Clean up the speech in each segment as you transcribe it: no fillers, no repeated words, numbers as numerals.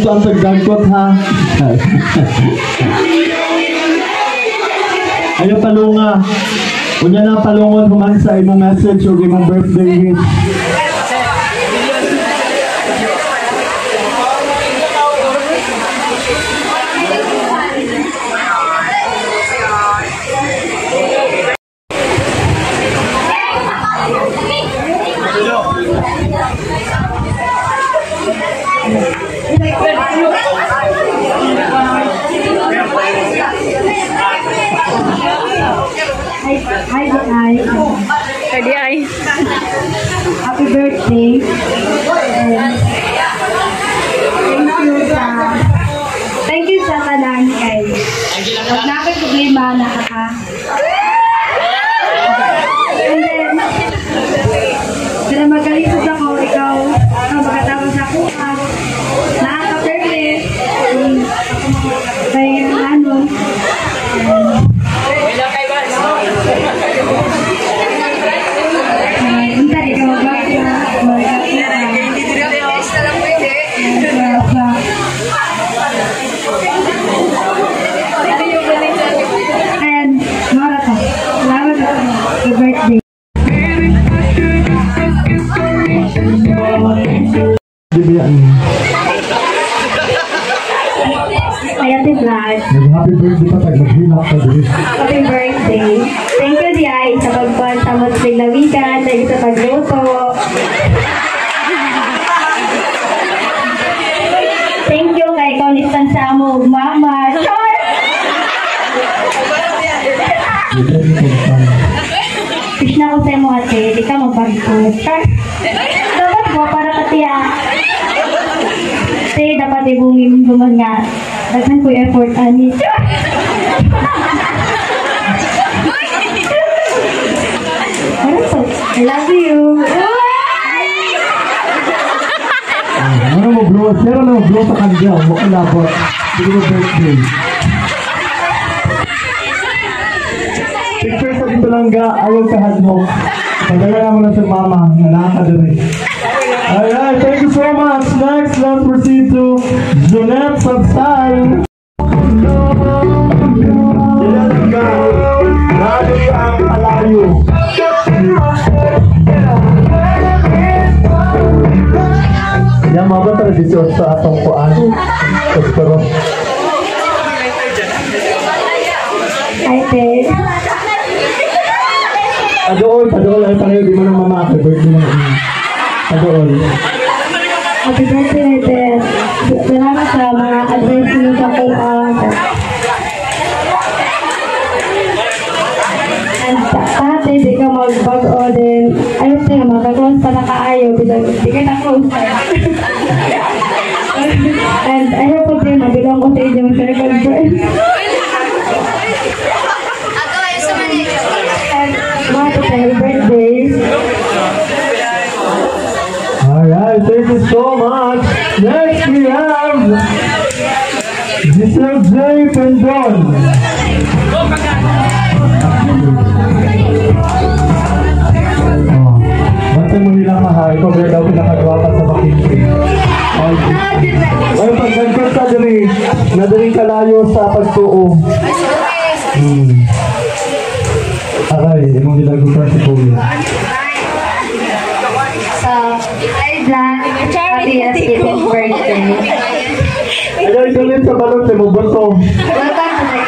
Ang pagdagkot ha. Ayaw palunga. Unya na palungon human sa imong message o imong birthday wish. Hi. Happy birthday. Thank you sa tanan kay. Huwag na kayo problema na ka. And then, para magkalisod ako, ikaw, makatapos ako ka. Nakaka-birthday. Kaya nanon. Happy birthday pa tayo, maghilak ka din. Happy birthday. Thank you, Diay, sa pagpuan sa Muslim na weekend, thank you sa pagluto. Thank you kay Kaunistan sa mo, Mama. Char! Fish na ako sa mo ate, di ka magpagput. Char! Dapat mo para katiya. Ate, dapat ibungin guman nga. Daghan ko effort, ani. Ano to? I love you. Ano mo bro? Pero na mo bro sa kanya. Huwag ka labot. Hindi mo birthday. Picture sa dito lang ga. Ayaw ka hadmok. Padala na mo na sa mama. Nanaka doon eh. Alright, thank you so much. Next, let's proceed to Jeanette Sabsal. Jeanette ka. Lagi ang alayo. Yan, mga tradisyon sa atong kuan. Pero Hi, Ted. Padool ay pareho di mo na mama. Happy birthday na naman. Padool. Happy birthday, Ted. Salamat sa mga advice niyo sa kuan. And dati, di ka mag-bago din. Ayun din, mag-close pa na kaayo. Di ka na-close pa. And I hope din, mabilong ko sa inyong circle friend. And mga happy birthday. Alright, thank you so much. Next we have Giselle J. Pendon. Basta mo nila mahal, ikaw ba daw pinakagawa pa sa makinig. Ay, pag-gagod ka dali, nadaling kalayo sa pagtuo. Aray, imong nilagutan si Kuya. So, hi Black, happy 18th birthday. Ayaw itulit sa balon, mo boto. Welcome to the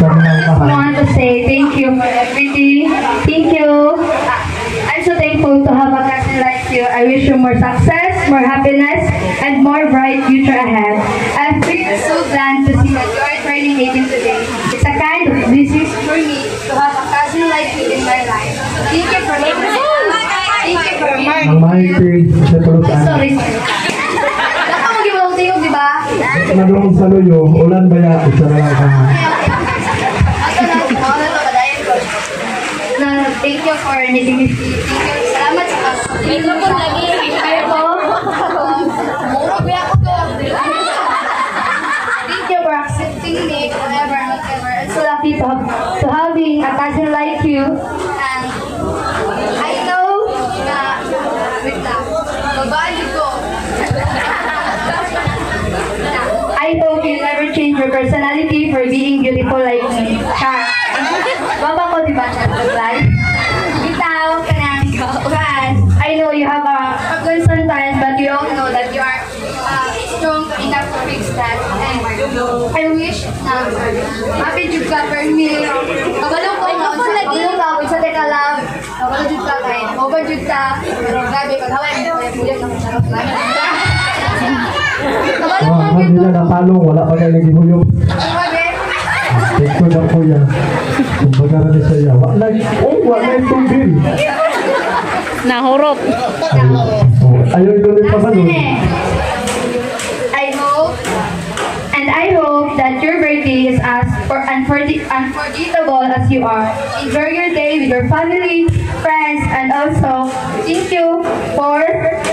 Sabi ng I mahal. want to say thank you for everything. Thank you. I'm so thankful to have a cousin like you. I wish you more success, more happiness, and more bright future ahead. I'm really so glad to see that you are turning 18 today. It's a kind of blessing for me to have a cousin like you in my life. Thank you for listening. Thank you for me. Ang mahitig sa tulutan. Sorry. Dapat mo gimawang tingog, di ba? Madung sa luyo, ulan ba ya? Isa na lang ka. Thank you for letting me see. Thank you. Salamat sa pag-ibig mo lagi. Kaya po. Thank you for accepting me whenever and whatever. I'm so lucky to having a cousin like you. And I know na wait lang. Babae ko. I hope you never change your personality for being beautiful like me. Char. Baba ko, di ba? Like, bitaw ka na. But I know you have a struggles sometimes, but you all know that you are strong enough to fix that. And I wish na happy jud ka for me. Kabalong ko na. Kabalong ka. Isa teka lang. Kabalong jud ka kain. Over jud ka. Pero grabe, paghaway mo. Pwede lang sarap lang. Kabalong ka. Ang nila napalong, wala pa kayo naging huyong. Take ko lang kuya. Kumbaga na ni siya. Wala yung tubig. Nahurot. Ayaw ituloy pa ba nun? I hope that your birthday is as unforgettable as you are. Enjoy your day with your family, friends, and also thank you for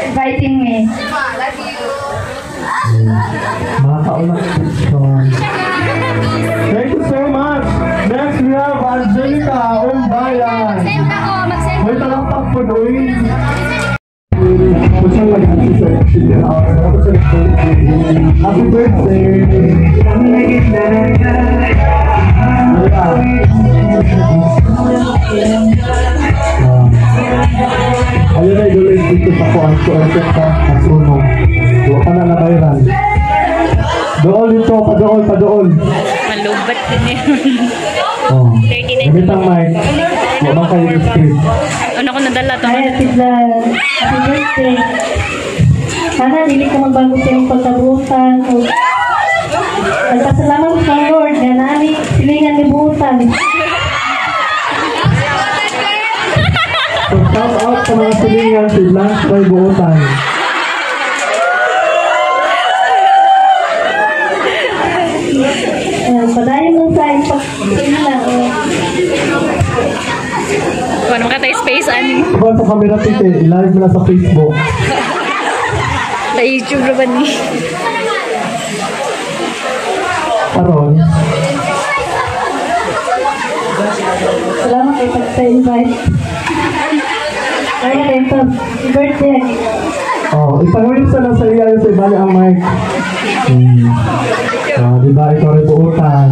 inviting me. Love you. Mga kaulat. Thank you so much. Next we have Angelica Umbayan. May talakpak po doon. Happy birthday! Ayun na idulit dito sa kuhan ko ang kenta at sunog. Huwag ka na nakairan. Dool dito, padool. Malubat din yun. Oh. Gamit ang mic. Huwag man kayo yung script. Ano ko nadala ito? Hi, Tidlan. Happy birthday. Sana hindi ko magbago sa iyong pagkabutan. Nagpasalamat sa Lord na nami silingan ni Butan. So, shout out sa mga silingan si Blanche Roy Buotan. Kung ka tayo space, ani? Diba sa camera tite, i-live mo na sa Facebook. Sa YouTube na ba ni? Karon, Salamat kayo pag-invite. Ay, ito. Birthday. ipangawin sa nasa iya sa ibali ang mic. Diba ikaw rin buutan.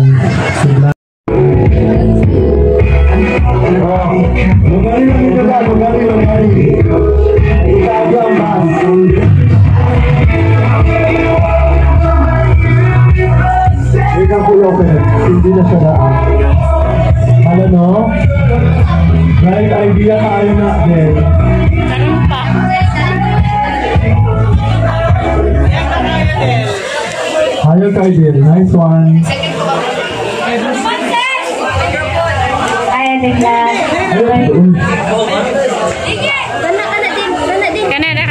Lugali lang ito ba? Lugali. Itago ang bas. Ikaw po open. Hindi na siya daan. Ano no? Right idea kayo na din. Meron pa. Ayaw kayo din. Nice one. Ay, tingnan. Kanada.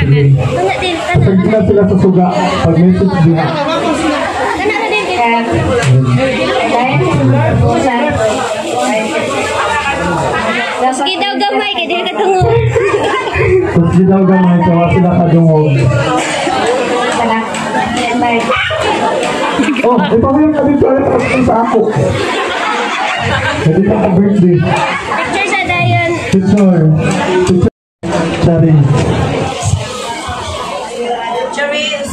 Pagkilan sila sa suga. Pag message din. Sige daw gamay, kaya di ka tungo. Kung di daw gamay, kawa sila kadungog. Ipangawin ka dito sa ako. Pwede ka ka birthday. Picture sa dayon. Picture. Charing.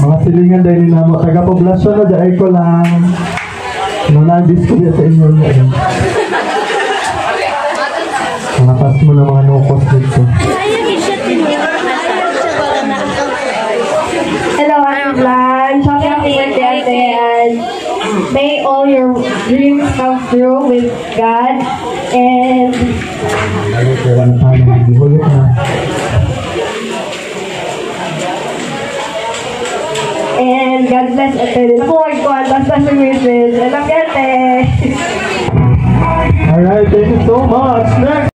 Mga silingan dahil nila mo. Taga-poblasyon na dahil ko lang. Nanagis ko sa inyo niya. Nakas mo na mga nukos dito. Hello, everyone. Happy birthday, and may all your dreams come true with God. And Ayaw ko lang tayo. Ihulog na. God bless ate. Nakuha ko ang basta sa wishes. Alam yan, ate. Alright, thank you so much. Next!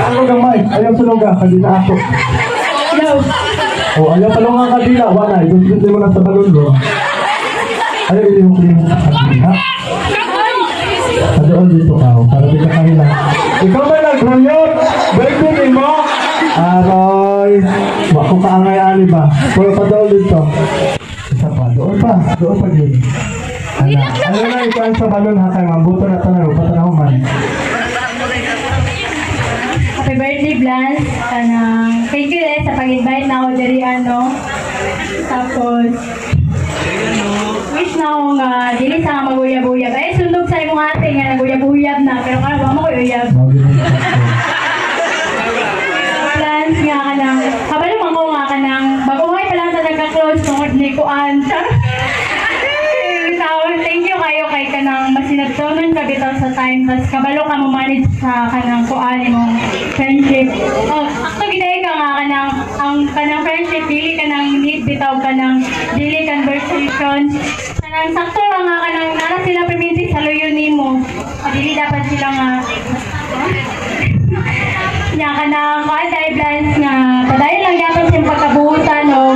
Ano gamay? Ayaw sunuga, kadila ako. O, ayaw palong ang kadila. Wala, igusin mo na sa balon bro. Ayaw ilimok-limok sa kadila. Kadoon dito ka, para di ka kahila. Ikaw ba naghuyot? Birthday mo? Aroy! Wako ka angay-ani ba? Puro pa doon dito. Isa pa, doon pa yun. Ano na ikaw sa balon ha, kaya mambuto na tanaro, patanahuman. Happy birthday, Blanche. Thank you sa pag-invite na ako dari Tapos, wish na ako nga, dili sa maguyab-uyab. Sundog sa imong ate nga, naguyab-uyab na. Pero kaya ba mo uyab? Blanche nga ka nang, kabalong ako nga ka nang, baguhay pa lang sa nagka-close tungkol ni Kuan. Thank you kayo kay kanang masinagtunan ka bitaw sa time. Tapos kabalo ka mo manage sa kanang Kuan mong friendship. Ako giday ka nga kanang ang kanang friendship dili kanang need bitaw kanang dili conversation. Kanang sakto lang nga kanang nara sila perminti sa luyo nimo. Dili dapat sila nga nya kanang kuan dai plans nga padayon lang dapat siyang pagkabuutan o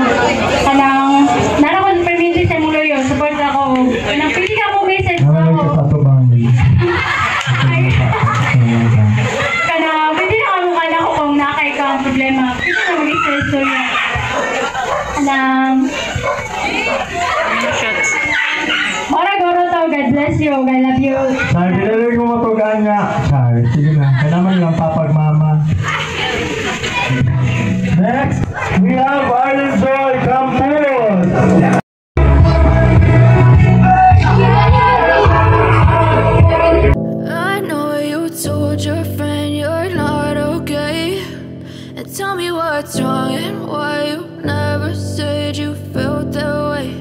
kanang nara ko perminti sa imong luyo. Support ako. Kanang pili ka mo message ako. Kanang pwede na kamo kana ko kung nakay ka ang problema. Pwede na mo message so yan. Kanang Mara goro to, God bless you, I love you. Sorry, pinalagay ko matugaan nga. Sorry, sige na. Kaya naman lang papagmama. Next, we have Arlen Joy Campos. I know you told your friend you're not okay, and tell me what's wrong and why you never said you felt that way.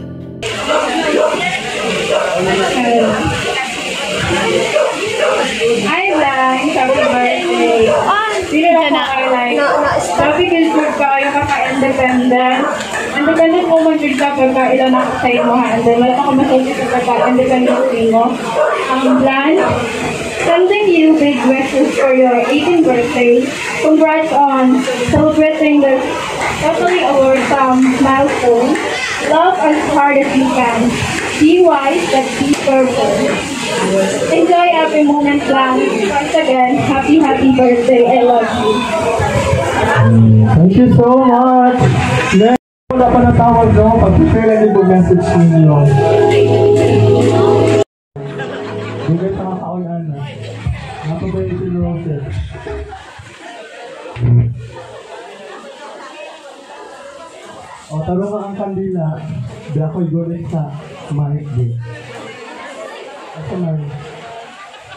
Hi, Blanche. Happy birthday. Sino na like? Happy good ka, yung kaka-independent. Independent woman good ka pagka ilan ako sa imo ha. And then wala ka masabi sa pagka-independent mo. Blanche, Sending you big wishes for your 18th birthday. Congrats on celebrating the totally awesome milestone. Love as hard as you can. Be wise but be careful. Enjoy every moment lang. Once again, happy birthday. I love you. Thank you so much. Next, wala pa natawag no? Pag-prepare lang yung message ninyo. Bigay sa kakaunan na. Napabay ito yung roses. O, taro nga ang kandila. Di ako'y gulit sa mahit din. Ito man.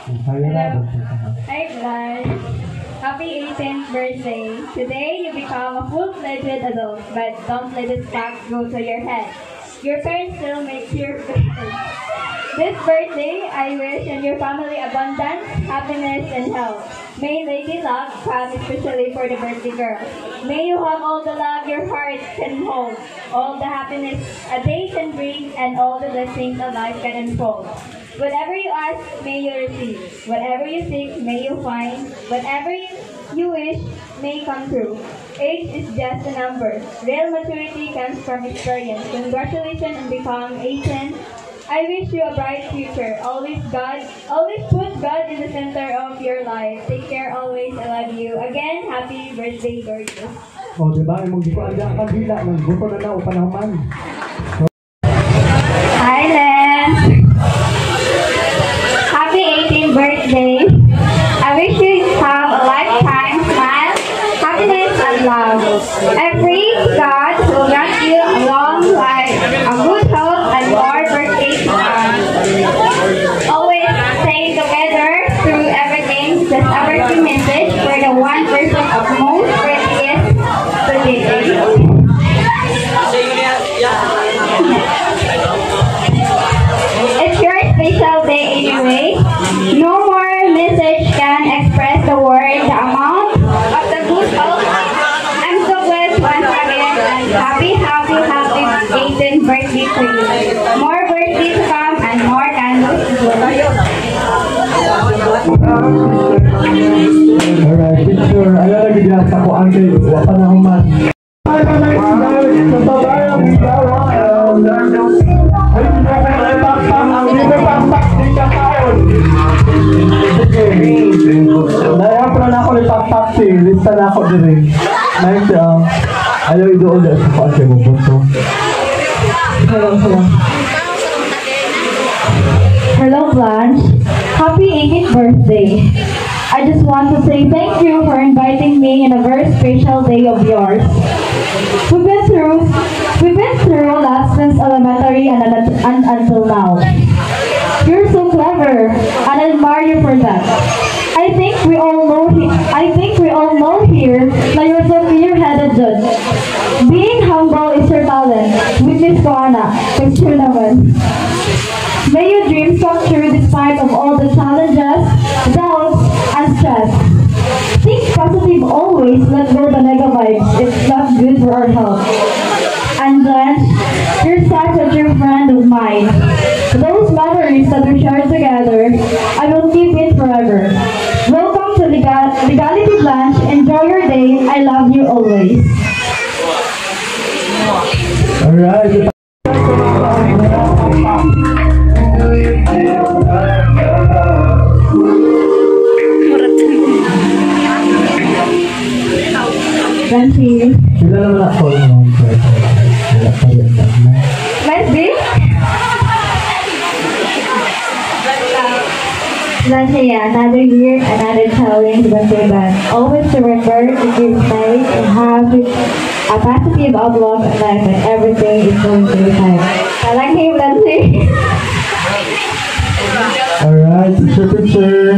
Ang sayarado siya. Hi, Vlad. Happy 18th birthday. Today, you become a full-fledged adult, but don't let this fact go to your head. Your parents still make your birthday. This birthday, I wish and your family abundance, happiness, and health. May Lady Luck come especially for the birthday girl. May you have all the love your heart can hold, all the happiness a day can bring, and all the blessings a life can unfold. Whatever you ask, may you receive. Whatever you seek, may you find. Whatever you wish, may come true. Age is just a number. Real maturity comes from experience. Congratulations on becoming 18. I wish you a bright future. Always put God in the center of your life. Take care always. I love you. Again, happy birthday, gorgeous. O, diba? Imong di ko anda ang kandila. Nagbuto na na o panahuman. Hi, Lens. Happy 18th birthday. I wish you have a lifetime smile, happiness, and love. I pray God will grant you a long life, a good health, and more birthdays to come. Always stay together through everything. Just a birthday message for the one person of most birthdays today. It's your special day anyway. No more message can express the word, the amount of the good health. I'm so blessed once again and happy 18th birthday to you. More birthdays to come and more candles to blow. Alright, picture. Ayaw lagi dyan sa kuan kay wapa na human. Ay, manay sinay, sa tabayang bigawa. Ay, pinapakpang, ang pinapakpak, di ka kaon. Nayapra na ako ni pakpak si, lista na ako din. Nice, ayaw idoon dyan sa kuan kay Bubuto. Hello, Blanche. Happy 18th birthday. I just want to say thank you for inviting me in a very special day of yours. We've been through a lot since elementary and until now. You're so clever, and I admire you for that. I think we all know here that you're so clear-headed judge. Being humble is your talent. Witness ko, Ana. Picture naman. May your dreams come true despite of all the challenges, doubts, and stress. Think positive always, let go the negative vibes. It's not good for our health. And Blanche, you're such a true friend of mine. Those memories that we shared together, I will keep it forever. Welcome to Legality Blanche. Enjoy your day. I love you always. Alright. Francie. Sila naman ako noon. Wala pa rin na. Leslie? Francie, another year, another challenge, birthday band. Always remember to give thanks and have a positive outlook on life and everything is going to be fine. I like him, Francie. Alright, picture.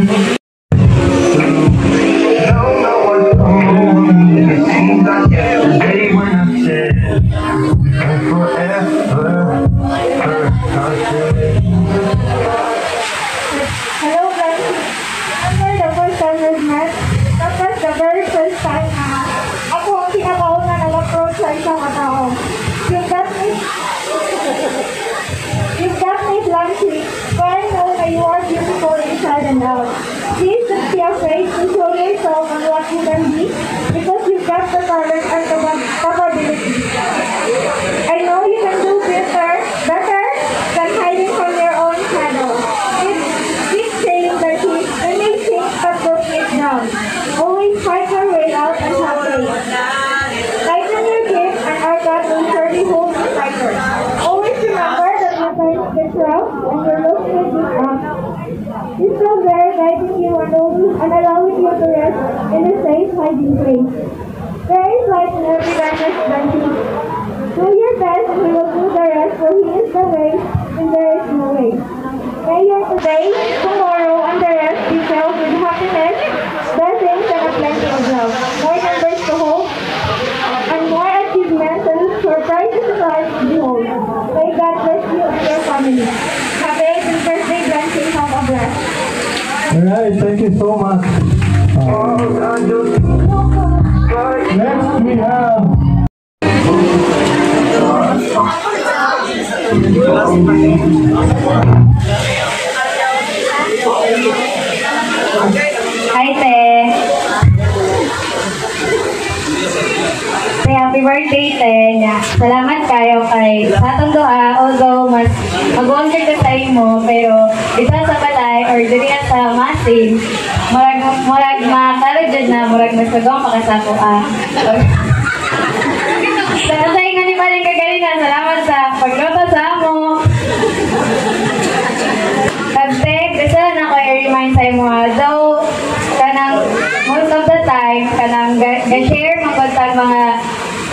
Hello, Francie. Remember the first time we met? That was the very first time na ako ang kinakaon na nag-approach sa isang katao. You've got me, Francie. But I know that you are beautiful inside and out. Please don't be afraid to show yourself and what you can be because you've got the talent and the capability. I know you can do better than hiding from your own shadow. Keep saying that you may think but don't get down. Always fight your way out and have faith. Tighten your grip and our God will surely hold you tighter. Always remember that your time gets rough and your look will be up. He's still there guiding you and allowing you to rest in a safe hiding place. There is light in every darkness dungeon. Do your best and He will do the rest, for He is the way and there is no way. May your today, tomorrow, and the rest be filled with happiness, blessings, and a plenty of love. More numbers to hope, and more achievements and surprises in life to behold. May God bless you and your family. Have a good birthday, blessings, have a blast. Alright, thank you so much. Next we have Hi, Te. Happy birthday, Te. Salamat kayo kay sa atong doa, although mas mag-wonder ka sa imo, pero dito sa balay or diri sa masin, murag makarajud na, murag masagong pakasako sa ingan ni Maling Kagalingan, salamat sa pagluto sa amo. Pag-tek, gusto na ako i-remind sa imo, though kanang most of the time, kanang ga-share magpagtag mga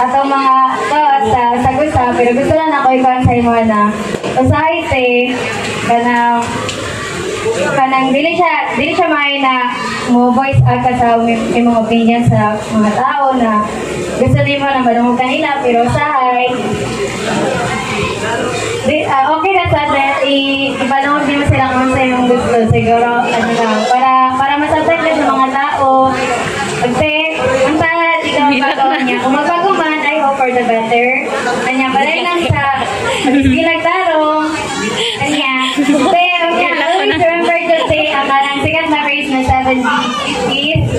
atong mga thoughts sa gusto, pero gusto lang ako i-kuhan sa imo na society, kanang dili siya may na mo voice out ka sa imong opinion sa mga tao na gusto nimo na madungog kanila, pero sahay okay na sa ipanong din mo sila kung sa imong gusto, siguro para masasay na sa mga tao. Kasi ang tangan ikaw pagkaon niya, kung magbago man, I hope for the better. Kanya balay lang sa ginagtarong kanya, pero always remember to say ang kanang sikat na phrase na 70 is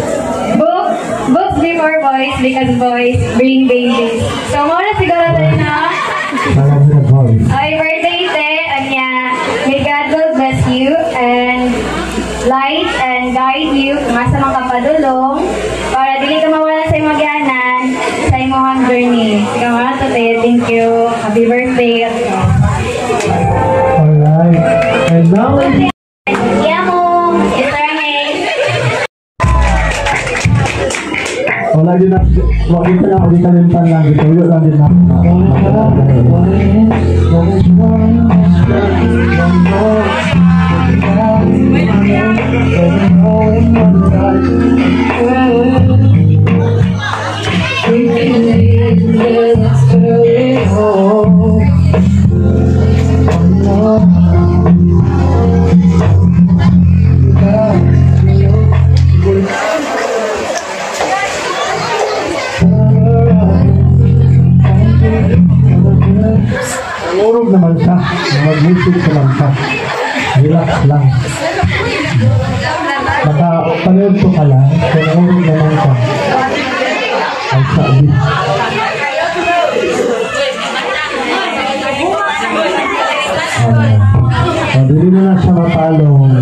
books before boys because boys bring babies. So muna siguro tayo na happy birthday, Te. Anya, may God will bless you and light and guide you kung asa mga kapadulong para dili ka mawala sa imong gianan sa imong journey. Ikaw nga to, Te. Thank you. Happy birthday. alright. And now Yamo. Itarangay. wala din na, wag ito na, wag italimpan lang, ituyo lang din na. Nangurog naman siya, mag-music ka lang siya. Relax lang. Nakapanood ko ka lang, kaya nangurog naman siya. Ay, sabi. Dili na lang siya mapalong.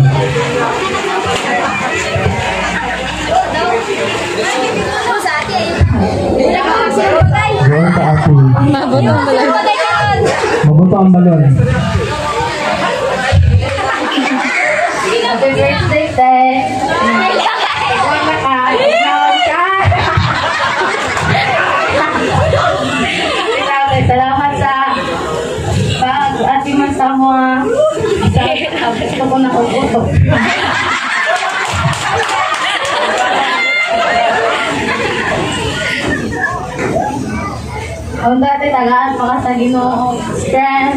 Gawin ka ako. Mabuto ang balon. Happy birthday, Te. Salamat ka. Salamat sa pag-atiman sa mga gusto ko na uto. Ang dati tagaan pa ka sa Ginoo, stress,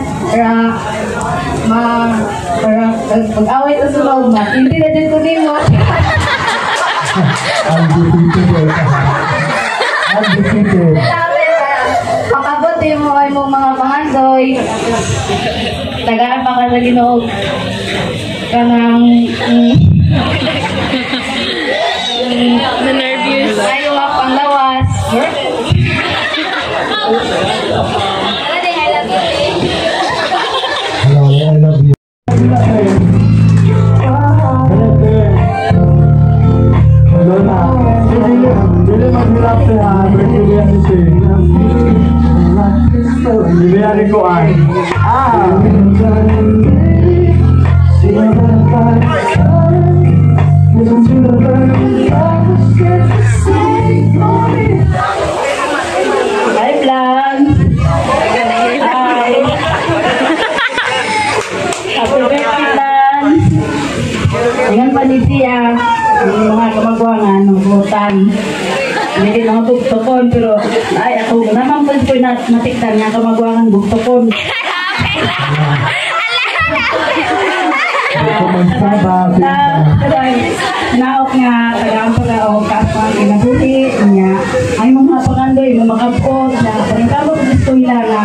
pag-away sa sulog ba? Hindi na din ko nimo. Undefeated. Pakabuti mo ay mong mga pangandoy. Tagaan pa ka sa Ginoo. Kanang Na-nervous. Ayaw ako ang lawas. Hello, I love you. Lola, hindi maghirap siya. Berkulian siya. Hindi ko ay. Hi, vlog! Hi! Happy birthday, Lan! Ingat pa ni siya. Yung mga kamagwangan, ng butan. Hindi mga bugtokon, pero ay ako naman po natiktan ng kamagwangan bugtokon. Naok nga, tagaan pala o kasma kinabuhi niya. Ay mga pangandoy, mga makapot na pagkakabot gusto nila na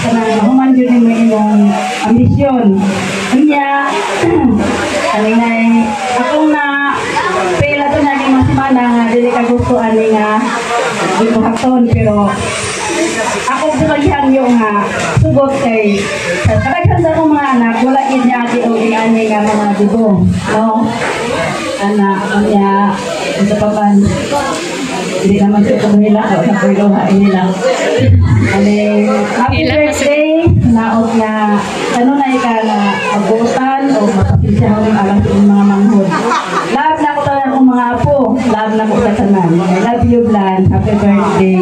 kanang human yun yung imong ambisyon. Kanya, kanina akong na pila to na yung masimana nga dili ka gusto ani nga ibuhaton pero ako sinagyang yung sugot kay karaghan sa akong mga anak wala gid niya ati o ani nga mga dugo no anak niya sa papan hindi naman siya kumila o sa pagluhain nila happy birthday naot na ano na ika na abutan o mapapisya ko yung alam sa mga manghod love na ko tayo akong mga apo love na ko sa tanan I love you Blan happy birthday